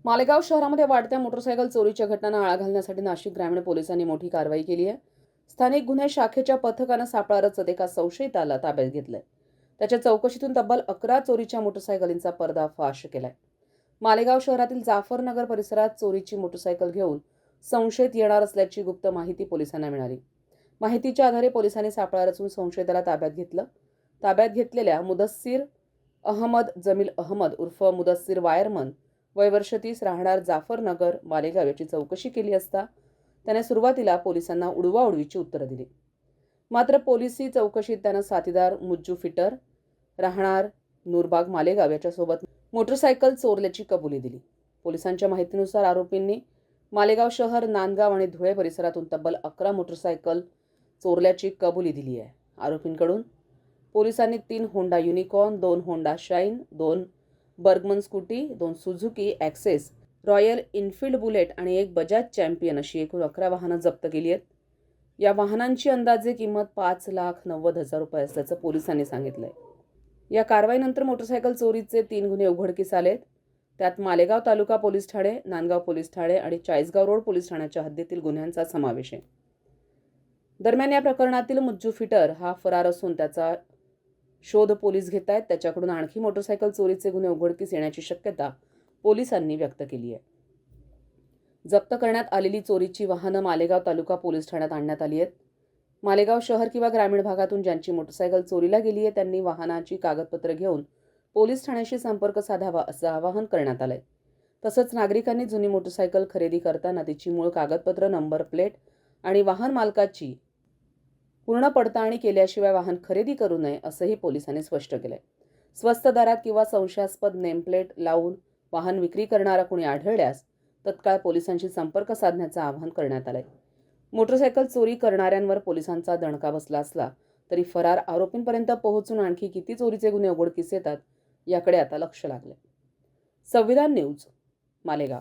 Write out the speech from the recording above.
मालेगाव शहरामध्ये वाढत्या मोटरसायकल चोरीच्या घटनांना आळा घालण्यासाठी नाशिक ग्रामीण पोलिसांनी मोठी कारवाई केली आहे. स्थानिक गुन्हे शाखेच्या पथकानं सापळा रचत एका संशयिताला ताब्यात घेतलंय. त्याच्या चौकशीतून तब्बल 11 चोरीच्या मोटरसायकलींचा पर्दाफाश केलाय. मालेगाव शहरातील जाफरनगर परिसरात चोरीची मोटरसायकल घेऊन संशयित येणार असल्याची गुप्त माहिती पोलिसांना मिळाली. माहितीच्या आधारे पोलिसांनी सापळा रचून संशयिताला ताब्यात घेतलं. ताब्यात घेतलेल्या मुदस्सीर अहमद जमील अहमद उर्फ मुदस्सीर वायरमन वय वर्ष 30 राहणार जाफरनगर मालेगाव याची चौकशी केली असता त्याने सुरुवातीला पोलिसांना उडवाउडवीची उत्तरं दिली. मात्र पोलिसी चौकशीत त्यानं साथीदार मुज्जू फिटर राहणार नूरबाग मालेगाव याच्यासोबत मोटरसायकल चोरल्याची कबुली दिली. पोलिसांच्या माहितीनुसार आरोपींनी मालेगाव शहर, नांदगाव आणि धुळे परिसरातून तब्बल 11 मोटरसायकल चोरल्याची कबुली दिली आहे. आरोपींकडून पोलिसांनी 3 Honda Unicorn, 2 Honda Shine, 2 Burgman scooty, 2 Suzuki Access, Royal Enfield Bullet आणि 1 बजाज चॅम्पियन अशी एकूण 11 वाहनं जप्त केली आहेत. या वाहनांची अंदाजे किंमत 5,90,000 रुपये असल्याचं पोलिसांनी सांगितलंय. या कारवाईनंतर मोटरसायकल चोरीचे 3 गुन्हे उघडकीस आलेत. त्यात मालेगाव तालुका पोलीस ठाणे, नांदगाव पोलीस ठाणे आणि चाळीसगाव रोड पोलीस ठाण्याच्या हद्दीतील गुन्ह्यांचा समावेश आहे. दरम्यान या प्रकरणातील मुज्जू फिटर हा फरार असून त्याचा शोध पोलीस घेत आहेत. त्याच्याकडून आणखी मोटरसायकल चोरीचे गुन्हे उघडकीस येण्याची शक्यता पोलिसांनी व्यक्त केली आहे. जप्त करण्यात आलेली चोरीची वाहनं मालेगाव तालुका पोलीस ठाण्यात आणण्यात आली आहेत. मालेगाव शहर किंवा ग्रामीण भागातून ज्यांची मोटरसायकल चोरीला गेली आहे त्यांनी वाहनाची कागदपत्र घेऊन पोलीस ठाण्याशी संपर्क साधावा असं आवाहन करण्यात आलंय. तसंच नागरिकांनी जुनी मोटरसायकल खरेदी करताना तिची मूळ कागदपत्र, नंबर प्लेट आणि वाहन मालकाची पूर्ण पडताळणी केल्याशिवाय वाहन खरेदी करू नये असंही पोलिसांनी स्पष्ट केलंय. स्वस्त दरात किंवा संशयास्पद नेमप्लेट लावून वाहन विक्री करणारा कोणी आढळल्यास तत्काळ पोलिसांशी संपर्क साधण्याचं आवाहन करण्यात आलंय. मोटरसायकल चोरी करणाऱ्यांवर पोलिसांचा दणका बसला असला तरी फरार आरोपींपर्यंत पोहोचून आणखी किती चोरीचे गुन्हे उघडकीस येतात याकडे आता लक्ष लागलंय. संविधान न्यूज, मालेगाव.